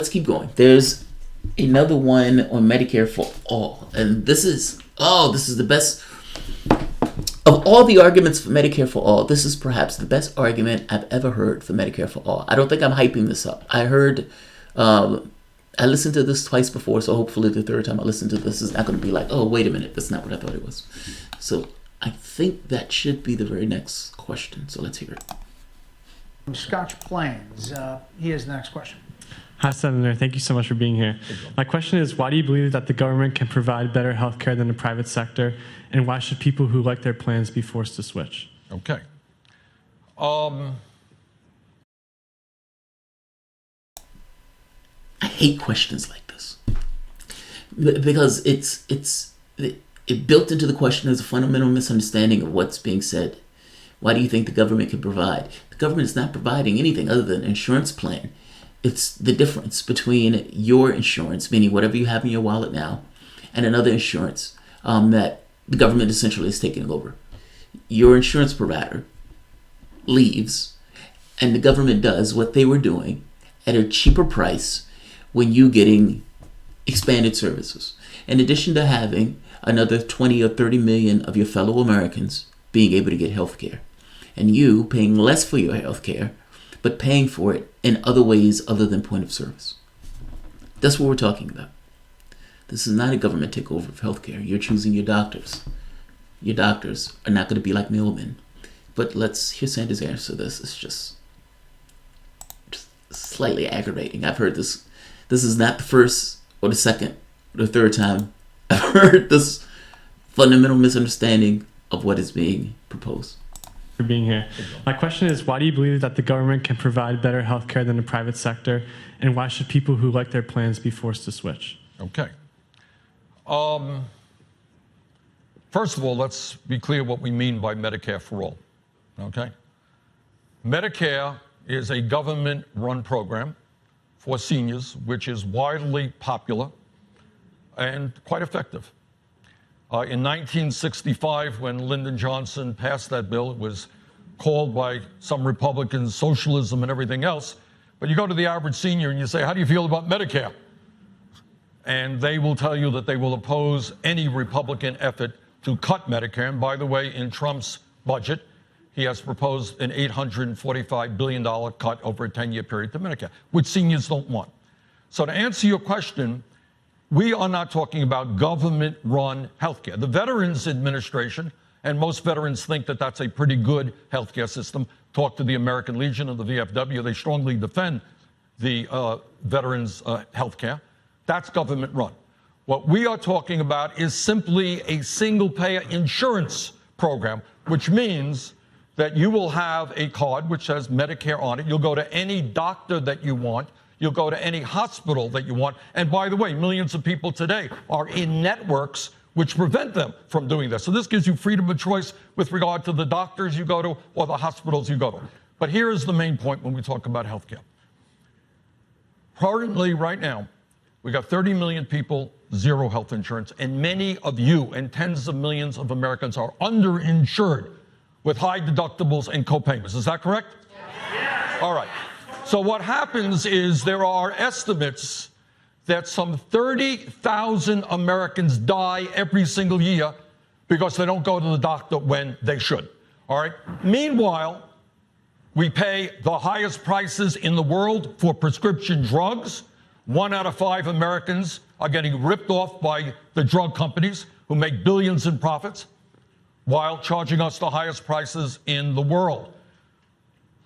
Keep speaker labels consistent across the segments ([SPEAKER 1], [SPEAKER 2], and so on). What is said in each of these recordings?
[SPEAKER 1] Let's keep going. There's another one on Medicare for all, and this is the best of all the arguments for Medicare for all. This is perhaps the best argument I've ever heard for Medicare for all. I don't think I'm hyping this up. I listened to this twice before, so hopefully the third time I listen to this is not going to be like, oh, wait a minute, that's not what I thought it was. So I think that should be the very next question. So let's hear it.
[SPEAKER 2] From Scotch Plains, he has the next question.
[SPEAKER 3] Hi, Senator. Thank you so much for being here. My question is, why do you believe that the government can provide better health care than the private sector, and why should people who like their plans be forced to switch?
[SPEAKER 4] Okay.
[SPEAKER 1] I hate questions like this because it built into the question is a fundamental misunderstanding of what's being said. Why do you think the government can provide? The government is not providing anything other than an insurance plan. It's the difference between your insurance, meaning whatever you have in your wallet now, and another insurance that the government essentially is taking over. Your insurance provider leaves, and the government does what they were doing at a cheaper price when you getting expanded services. In addition to having another 20 or 30 million of your fellow Americans being able to get health care, and you paying less for your health care, but paying for it in other ways other than point of service. That's what we're talking about. This is not a government takeover of healthcare. You're choosing your doctors. Your doctors are not going to be like mailmen. But let's hear Sanders answer this. It's just slightly aggravating. I've heard this. This is not the first or the second or the third time I've heard this fundamental misunderstanding of what is being proposed.
[SPEAKER 3] For being here. My question is, why do you believe that the government can provide better health care than the private sector, and why should people who like their plans be forced to switch?
[SPEAKER 4] Okay. First of all, let's be clear what we mean by Medicare for all. Okay? Medicare is a government-run program for seniors, which is widely popular and quite effective. In 1965, when Lyndon Johnson passed that bill, it was called by some Republicans socialism and everything else. But you go to the average senior and you say, how do you feel about Medicare? And they will tell you that they will oppose any Republican effort to cut Medicare. And by the way, in Trump's budget, he has proposed an $845 billion cut over a 10-year period to Medicare, which seniors don't want. So to answer your question, we are not talking about government-run healthcare. The Veterans Administration, and most veterans think that that's a pretty good healthcare system. Talk to the American Legion and the VFW. They strongly defend the veterans' healthcare. That's government-run. What we are talking about is simply a single-payer insurance program, which means that you will have a card which says Medicare on it. You'll go to any doctor that you want. You'll go to any hospital that you want. And by the way, millions of people today are in networks which prevent them from doing this. So this gives you freedom of choice with regard to the doctors you go to or the hospitals you go to. But here is the main point when we talk about healthcare. Currently, right now, we got 30 million people, zero health insurance, and many of you and tens of millions of Americans are underinsured with high deductibles and copayments. Is that correct? Yes. All right. So what happens is there are estimates that some 30,000 Americans die every single year because they don't go to the doctor when they should. All right. Meanwhile, we pay the highest prices in the world for prescription drugs. 1 out of 5 Americans are getting ripped off by the drug companies who make billions in profits while charging us the highest prices in the world.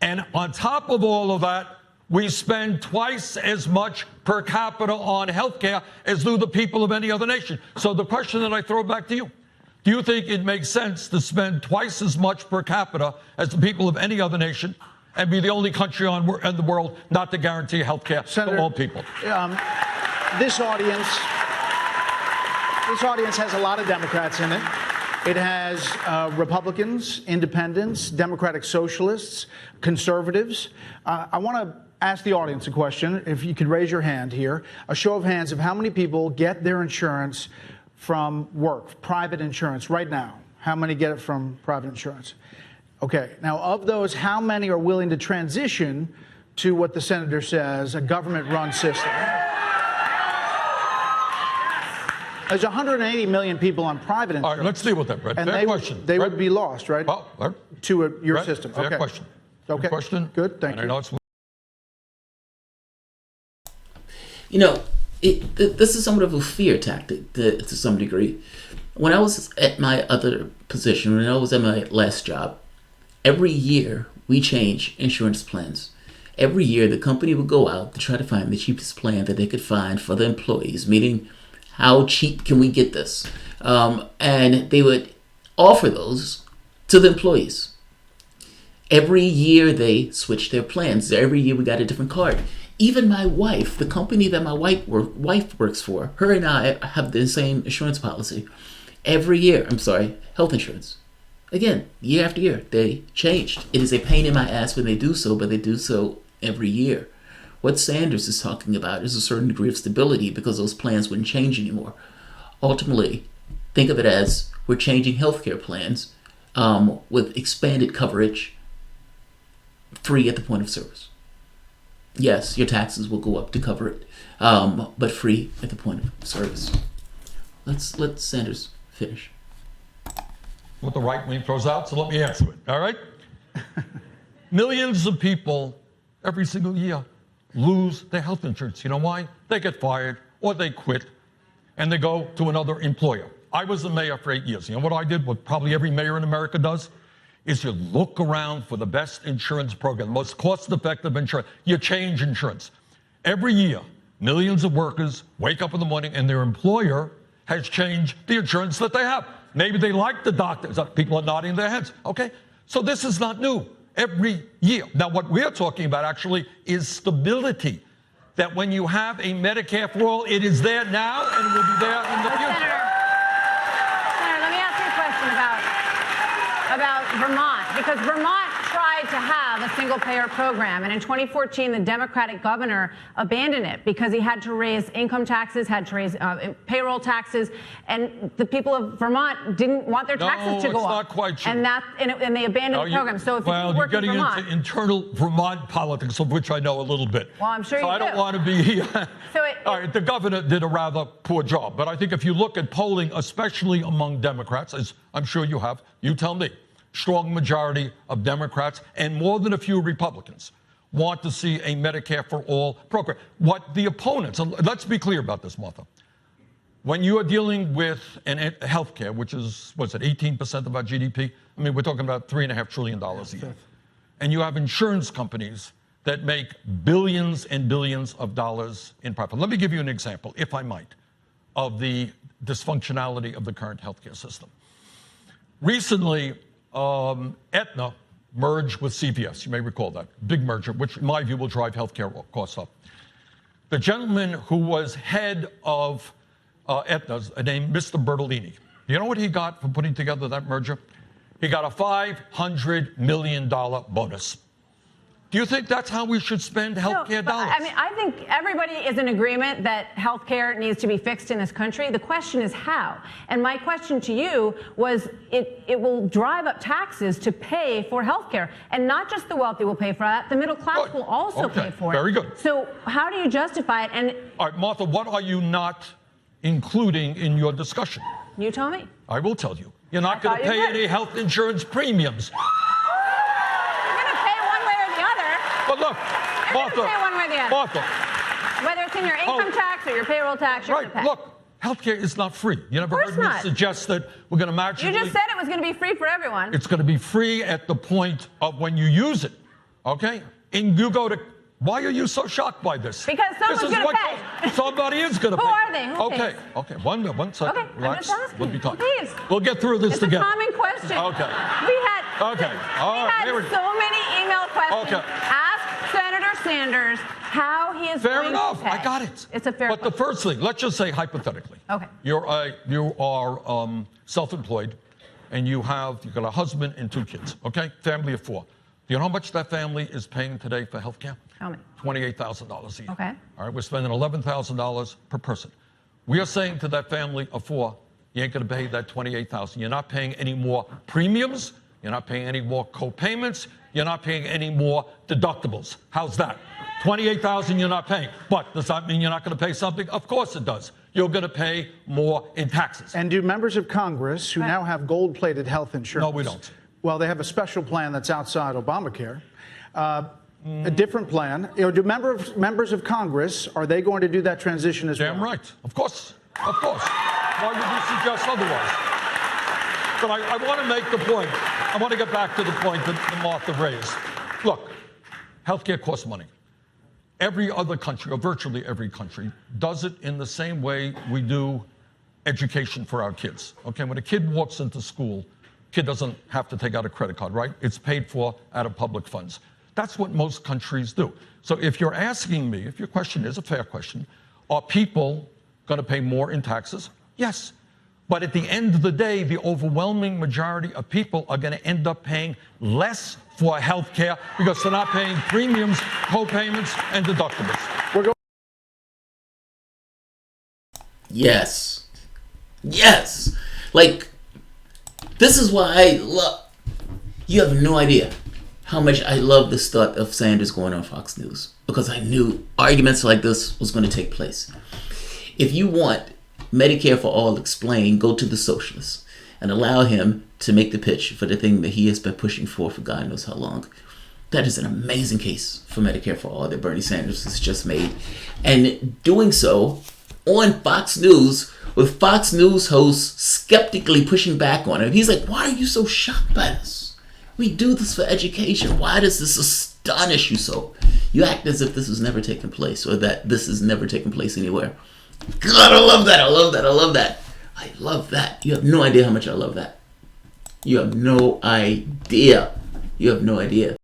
[SPEAKER 4] And on top of all of that, we spend twice as much per capita on healthcare as do the people of any other nation. So the question that I throw back to you, do you think it makes sense to spend twice as much per capita as the people of any other nation and be the only country in the world not to guarantee healthcare for all people?
[SPEAKER 2] This audience has a lot of Democrats in it. It has Republicans, independents, Democratic socialists, conservatives. I want to ask the audience a question. If you could raise your hand here. A show of hands of how many people get their insurance from work, private insurance, right now. How many get it from private insurance? Okay. Now, of those, how many are willing to transition to what the senator says, a government-run system. There's 180 million people on private insurance.
[SPEAKER 4] All right, let's deal with that, Brett.
[SPEAKER 2] And
[SPEAKER 4] Fair question.
[SPEAKER 2] They would be lost, right?
[SPEAKER 4] Well,
[SPEAKER 2] to your
[SPEAKER 4] Brett,
[SPEAKER 2] system.
[SPEAKER 4] fair
[SPEAKER 2] Okay.
[SPEAKER 4] question.
[SPEAKER 2] Okay.
[SPEAKER 4] Good question.
[SPEAKER 2] Good. Thank
[SPEAKER 4] and
[SPEAKER 2] you.
[SPEAKER 4] I know it's.
[SPEAKER 1] You know, this is somewhat of a fear tactic to some degree. When I was at my other position, when I was at my last job, every year we change insurance plans. Every year the company would go out to try to find the cheapest plan that they could find for the employees, meaning how cheap can we get this? And they would offer those to the employees. Every year they switched their plans. Every year we got a different card. Even my wife, the company that my wife works for, her and I have the same insurance policy. Every year, health insurance. Again, year after year, they changed. It is a pain in my ass when they do so, but they do so every year. What Sanders is talking about is a certain degree of stability because those plans wouldn't change anymore. Ultimately, think of it as we're changing healthcare plans with expanded coverage, free at the point of service. Yes, your taxes will go up to cover it, but free at the point of service. Let's let Sanders finish.
[SPEAKER 4] What the right wing throws out, so let me answer it, all right? Millions of people every single year lose their health insurance. You know why? They get fired or they quit and they go to another employer. I was the mayor for 8 years. You know what I did, what probably every mayor in America does? Is you look around for the best insurance program, the most cost-effective insurance. You change insurance. Every year, millions of workers wake up in the morning and their employer has changed the insurance that they have. Maybe they like the doctors. People are nodding their heads. Okay, so this is not new. Every year. Now, what we're talking about actually is stability. That when you have a Medicare for all, it is there now and will be there in the future.
[SPEAKER 5] Senator, let me ask you a question about Vermont, because Vermont tried to have a single-payer program, and in 2014, the Democratic governor abandoned it because he had to raise income taxes, had to raise payroll taxes, and the people of Vermont didn't want their taxes to go up.
[SPEAKER 4] No, it's not quite true.
[SPEAKER 5] And they abandoned the program. So if you work
[SPEAKER 4] you're getting
[SPEAKER 5] in Vermont,
[SPEAKER 4] into internal Vermont politics, of which I know a little bit.
[SPEAKER 5] Well, I'm sure you
[SPEAKER 4] so I
[SPEAKER 5] do.
[SPEAKER 4] don't want to be here.
[SPEAKER 5] All
[SPEAKER 4] right, the governor did a rather poor job, but I think if you look at polling, especially among Democrats, as I'm sure you have, you tell me, strong majority of Democrats and more than a few Republicans want to see a Medicare for all program. What the opponents, and let's be clear about this, Martha. When you are dealing with healthcare, which is, what's it, 18% of our GDP? I mean, we're talking about $3.5 trillion a year. And you have insurance companies that make billions and billions of dollars in profit. Let me give you an example, if I might, of the dysfunctionality of the current healthcare system. Recently, Aetna merged with CVS. You may recall that. Big merger, which in my view will drive healthcare costs up. The gentleman who was head of Aetna's named Mr. Bertolini. You know what he got for putting together that merger? He got a $500 million bonus. Do you think that's how we should spend healthcare dollars?
[SPEAKER 5] I mean, I think everybody is in agreement that healthcare needs to be fixed in this country. The question is how. And my question to you was, it will drive up taxes to pay for healthcare, and not just the wealthy will pay for that. The middle class will also pay for it.
[SPEAKER 4] Very good.
[SPEAKER 5] So how do you justify it? And
[SPEAKER 4] all right, Martha, what are you not including in your discussion?
[SPEAKER 5] You tell me.
[SPEAKER 4] I will tell you. You're not going to pay any health insurance premiums. But look, Martha,
[SPEAKER 5] whether it's in your income tax or your payroll tax, you're going to pay.
[SPEAKER 4] Look, healthcare is not free. You never heard me suggest that we're going to magically.
[SPEAKER 5] You just said it was going to be free for everyone.
[SPEAKER 4] It's going to be free at the point of when you use it, okay? And you go to. Why are you so shocked by this?
[SPEAKER 5] Because someone's going to pay.
[SPEAKER 4] Somebody is going to pay.
[SPEAKER 5] Who are they? Who pays?
[SPEAKER 4] Okay. One second.
[SPEAKER 5] Okay,
[SPEAKER 4] relax.
[SPEAKER 5] I'm just asking.
[SPEAKER 4] We'll be talking.
[SPEAKER 5] Please.
[SPEAKER 4] We'll get through this together.
[SPEAKER 5] It's a common question.
[SPEAKER 4] Okay.
[SPEAKER 5] We had so many email questions.
[SPEAKER 4] Okay.
[SPEAKER 5] Ask Senator Sanders how he is
[SPEAKER 4] Fair
[SPEAKER 5] going
[SPEAKER 4] enough.
[SPEAKER 5] to pay.
[SPEAKER 4] I got it.
[SPEAKER 5] It's a fair
[SPEAKER 4] But
[SPEAKER 5] question.
[SPEAKER 4] the first thing, let's just say hypothetically.
[SPEAKER 5] Okay.
[SPEAKER 4] You are self-employed, and you've got a husband and 2 kids. Okay, family of 4. Do you know how much that family is paying today for health care?
[SPEAKER 5] How many?
[SPEAKER 4] $28,000 a year.
[SPEAKER 5] Okay.
[SPEAKER 4] All right, we're spending $11,000 per person. We are saying to that family of 4, you ain't going to pay that $28,000. You're not paying any more premiums. You're not paying any more co-payments. you're not paying any more deductibles. How's that? $28,000 you're not paying. But does that mean you're not going to pay something? Of course it does. You're going to pay more in taxes.
[SPEAKER 2] And do members of Congress who now have gold-plated health insurance?
[SPEAKER 4] No, we don't.
[SPEAKER 2] Well, they have a special plan that's outside Obamacare. A different plan. You know, do members of Congress, are they going to do that transition as well?
[SPEAKER 4] Damn right. Of course. Of course. Why would you suggest otherwise? But I want to make the point. I want to get back to the point that Martha raised. Look, healthcare costs money. Every other country, or virtually every country, does it in the same way we do education for our kids. Okay, when a kid walks into school, kid doesn't have to take out a credit card, right? It's paid for out of public funds. That's what most countries do. So if you're asking me, if your question is a fair question, are people going to pay more in taxes? Yes. But at the end of the day, the overwhelming majority of people are going to end up paying less for health care because they're not paying premiums, co-payments, and deductibles.
[SPEAKER 1] Yes. Yes. Like, this is why I love... You have no idea how much I love the start of Sanders going on Fox News, because I knew arguments like this was going to take place. If you want Medicare for all explained, go to the socialists and allow him to make the pitch for the thing that he has been pushing for God knows how long. That is an amazing case for Medicare for all that Bernie Sanders has just made. And doing so on Fox News, with Fox News hosts skeptically pushing back on him. He's like, why are you so shocked by this? We do this for education. Why does this astonish you so? You act as if this has never taken place, or that this has never taken place anywhere. God, I love that. I love that. I love that. I love that. You have no idea how much I love that. You have no idea. You have no idea.